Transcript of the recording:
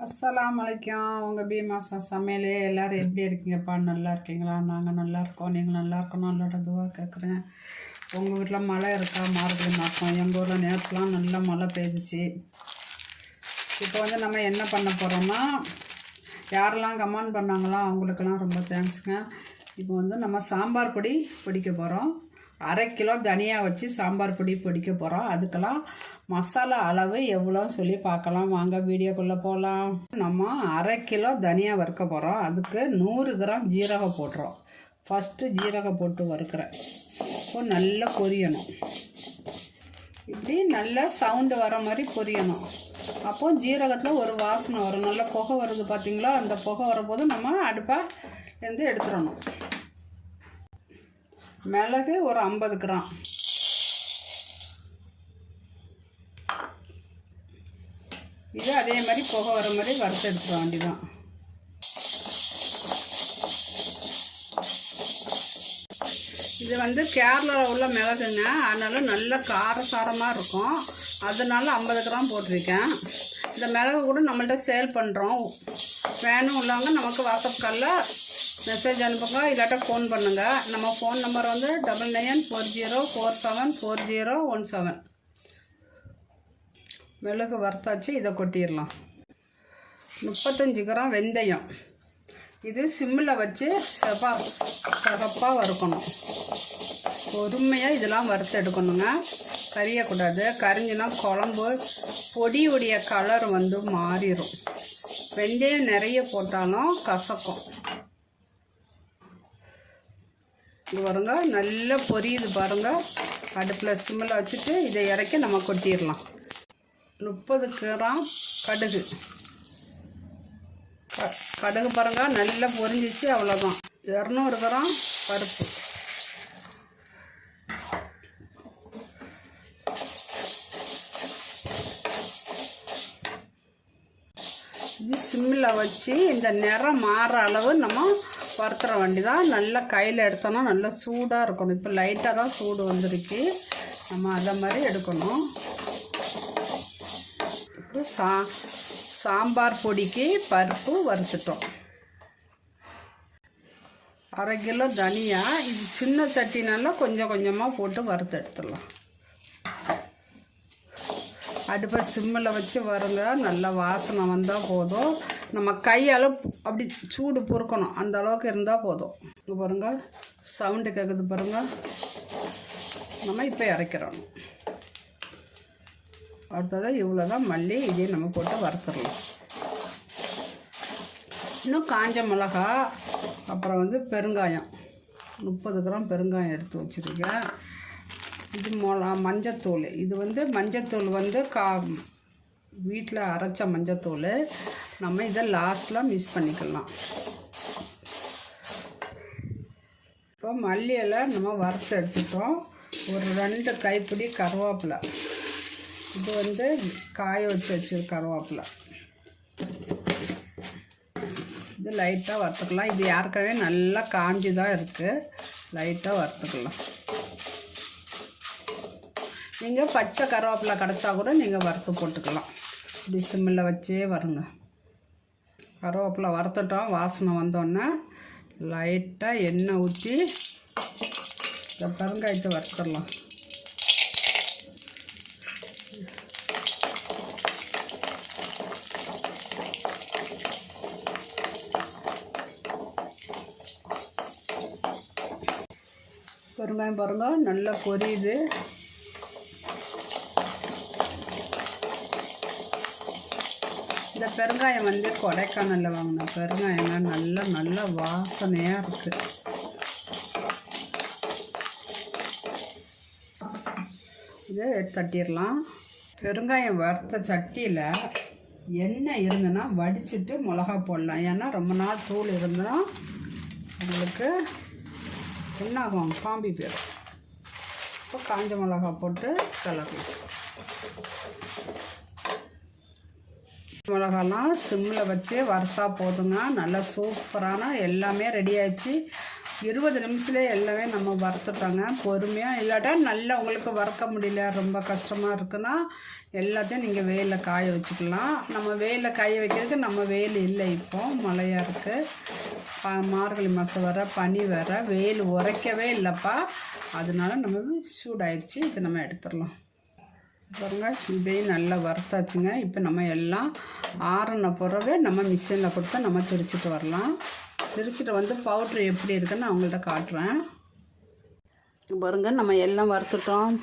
அஸ்ஸலாமு அலைக்கும். உங்கள் பீமாசா சமையலே எல்லோரும் எப்படி இருக்கீங்கப்பா? நல்லா இருக்கீங்களா? நாங்கள் நல்லா இருக்கோம். நீங்கள் நல்லா இருக்கணும். நல்ல துவா கேட்குறேன். உங்கள் வீட்டில் மழை இருக்கா? மார்கழி மாதம் எங்கள் ஊரில் நேரத்துலாம் நல்லா மழை பெய்ஞ்சிச்சு. இப்போ நம்ம என்ன பண்ண போகிறோம்னா, யாரெல்லாம் கமெண்ட் பண்ணாங்களோ அவங்களுக்கெல்லாம் ரொம்ப தேங்க்ஸுங்க. இப்போ நம்ம சாம்பார் பொடி பொடிக்க போகிறோம். 1/2 கிலோ தனியா வச்சு சாம்பார் பொடி பொடிக்க போகிறோம். அதுக்கெல்லாம் மசாலா அளவு எவ்வளோ சொல்லி பார்க்கலாம். வாங்க வீடியோக்குள்ளே போகலாம். நம்ம 1/2 கிலோ தனியா வறுக்க போகிறோம். அதுக்கு 100 கிராம் ஜீரகம் போட்டுறோம். ஃபஸ்ட்டு ஜீரகம் போட்டு வறுக்கிறேன். இப்போ நல்லா பொரியணும். இப்படி நல்லா சவுண்டு வர மாதிரி பொரியணும். அப்போ ஜீரகத்தில் ஒரு வாசனை வரும். நல்லா புகை வருது பார்த்தீங்களா? அந்த புகை வரும்போது நம்ம அடுப்பை எடுத்துடணும். மிளகு ஒரு 50 கிராம், இது அதே மாதிரி புகை வர மாதிரி வறுத்து எடுத்துட வேண்டியதான். இது கேரளாவில் உள்ள மிளகுங்க, அதனால நல்ல காரசாரமாக இருக்கும். அதனால 50 கிராம் போட்டிருக்கேன். இந்த மிளகு கூட நம்மள்ட்ட சேல் பண்ணுறோம். வேணும் உள்ளவங்க நமக்கு வாட்ஸ்அப் காலில் மெசேஜ் அனுப்புங்க, இல்லாட்டா ஃபோன் பண்ணுங்கள். நம்ம ஃபோன் நம்பர் 9940474017. மிளகு வறுத்தாச்சு. இதை கொட்டிடலாம். 35 கிராம் வெந்தயம். இது சிம்மில் வச்சு சிகப்பாக வறுக்கணும். பொறுமையாக இதெல்லாம் வறுத்து எடுக்கணுங்க. கரியக்கூடாது. கரிஞ்சினா குழம்பு பொடியுடைய கலர் மாறிடும். வெந்தயம் நிறைய போட்டாலும் கசக்கும். இது பாருங்க, நல்லா பொரியுது பாருங்கள். அடுப்பில் சிம்மில் வச்சுட்டு இதை இறக்கி நம்ம கொட்டிடலாம். 30 கிராம் கடுகு. கடுகு பாருங்கள் நல்லா பொரிஞ்சிச்சு. அவ்வளோதான். 200 கிராம் பருப்பு. இது சிம்மில் வச்சு இந்த நிறம் மாற அளவு நம்ம வறுத்துற வேண்டிதான். நல்லா கையில் எடுத்தோன்னா நல்லா சூடாக இருக்கணும். இப்போ லைட்டாக தான் சூடு வந்துருக்கு. நம்ம அதை மாதிரி எடுக்கணும். இப்போ சாம்பார் பொடிக்கு பருப்பு வறுத்துட்டோம். 1/2 கிலோ தனியா. இது சின்ன சட்டினால கொஞ்சம் கொஞ்சமாக போட்டு வறுத்து எடுத்துடலாம். அடுப்பை சிம்மில் வச்சு வருங்க. நல்லா வாசனை வந்தால் போதும். நம்ம கையால் அப்படி சூடு பொறுக்கணும். அந்த அளவுக்கு இருந்தால் போதும். இங்கே பாருங்கள், சவுண்டு கேட்குது பாருங்கள். நம்ம இப்போ இறக்கிறோம். அடுத்ததாக இவ்வளோ தான் மல்லி. இதே நம்ம போட்டு வறுத்துடலாம். இன்னும் காஞ்ச மிளகா, அப்புறம் பெருங்காயம். 30 கிராம் பெருங்காயம் எடுத்து வச்சுருக்கேன். இது மஞ்சத்தூள். இது மஞ்சத்தூள் வீட்டில் அரைச்ச மஞ்சத்தூள். நம்ம இதை லாஸ்ட்டில் மிக்ஸ் பண்ணிக்கலாம். இப்போ மல்லியில் நம்ம வறுத்து எடுத்துட்டோம். ஒரு 2 கைப்பிடி கருவேப்பிலை. இது காய வச்சு கருவேப்பிலை. இது லைட்டாக வறுத்துக்கலாம். இது ஏற்கனவே நல்லா காஞ்சி தான் இருக்குது. லைட்டாக வறுத்துக்கலாம். நீங்கள் பச்சை கருவேப்பிலை கிடச்சா கூட நீங்கள் வறுத்து போட்டுக்கலாம். இப்படி சிம்மில் வச்சே வருங்க. கருவேப்பிலை வறுத்துட்டோம். வாசனை வந்தோடனே லைட்டாக எண்ணெய் ஊற்றி இந்த பெருங்காயத்தை வறுத்துடலாம். பெருங்காயம் பாருங்கள் நல்லா பொரியுது. இந்த பெருங்காயம் கொடைக்கானலில் வாங்கின பெருங்காயம்லாம் நல்ல வாசனையாக இருக்குது. இதை தட்டிடலாம். பெருங்காயம் வறுத்த சட்டியில் எண்ணெய் இருந்ததுன்னா வடிச்சிட்டு மிளகா போடலாம். ஏன்னா ரொம்ப நாள் தூள் இருந்ததுன்னா உங்களுக்கு என்ன ஆகும்? பாம்பி போயிடும். இப்போ காஞ்ச மிளகா போட்டு கலக்கலாம். மிளகாலாம் சிம்மில் வச்சு வறுத்தா போதுங்க. நல்லா சூப்பரான எல்லாமே ரெடி ஆகிடுச்சு. 20 நிமிஷத்துலேயே எல்லாமே நம்ம வறுத்துட்டோங்க. பொறுமையாக இல்லாட்டா நல்லா உங்களுக்கு வறுக்க முடியல, ரொம்ப கஷ்டமாக இருக்குன்னா எல்லாத்தையும் நீங்கள் வெயிலில் காய வச்சுக்கலாம். நம்ம வெயிலில் காய வைக்கிறதுக்கு நம்ம வெயில் இல்லை, இப்போது மழையாக இருக்குது, மார்கழி மாதம் வர பனி வர வெயில் உரைக்கவே இல்லைப்பா. அதனால நம்ம சூடாயிடுச்சு. இதை நம்ம எடுத்துடலாம். பாருங்க, இதையும் நல்லா வறுத்தாச்சுங்க. இப்போ நம்ம எல்லாம் ஆறின பிறகு நம்ம மிஷினில் கொடுத்து நம்ம திரிச்சிட்டு வரலாம். திரிச்சிட்டு வந்து பவுட்ரு எப்படி இருக்குன்னு நான் உங்கள்கிட்ட காட்டுறேன். பாருங்க, நம்ம எல்லாம் வறுத்துட்டோம்.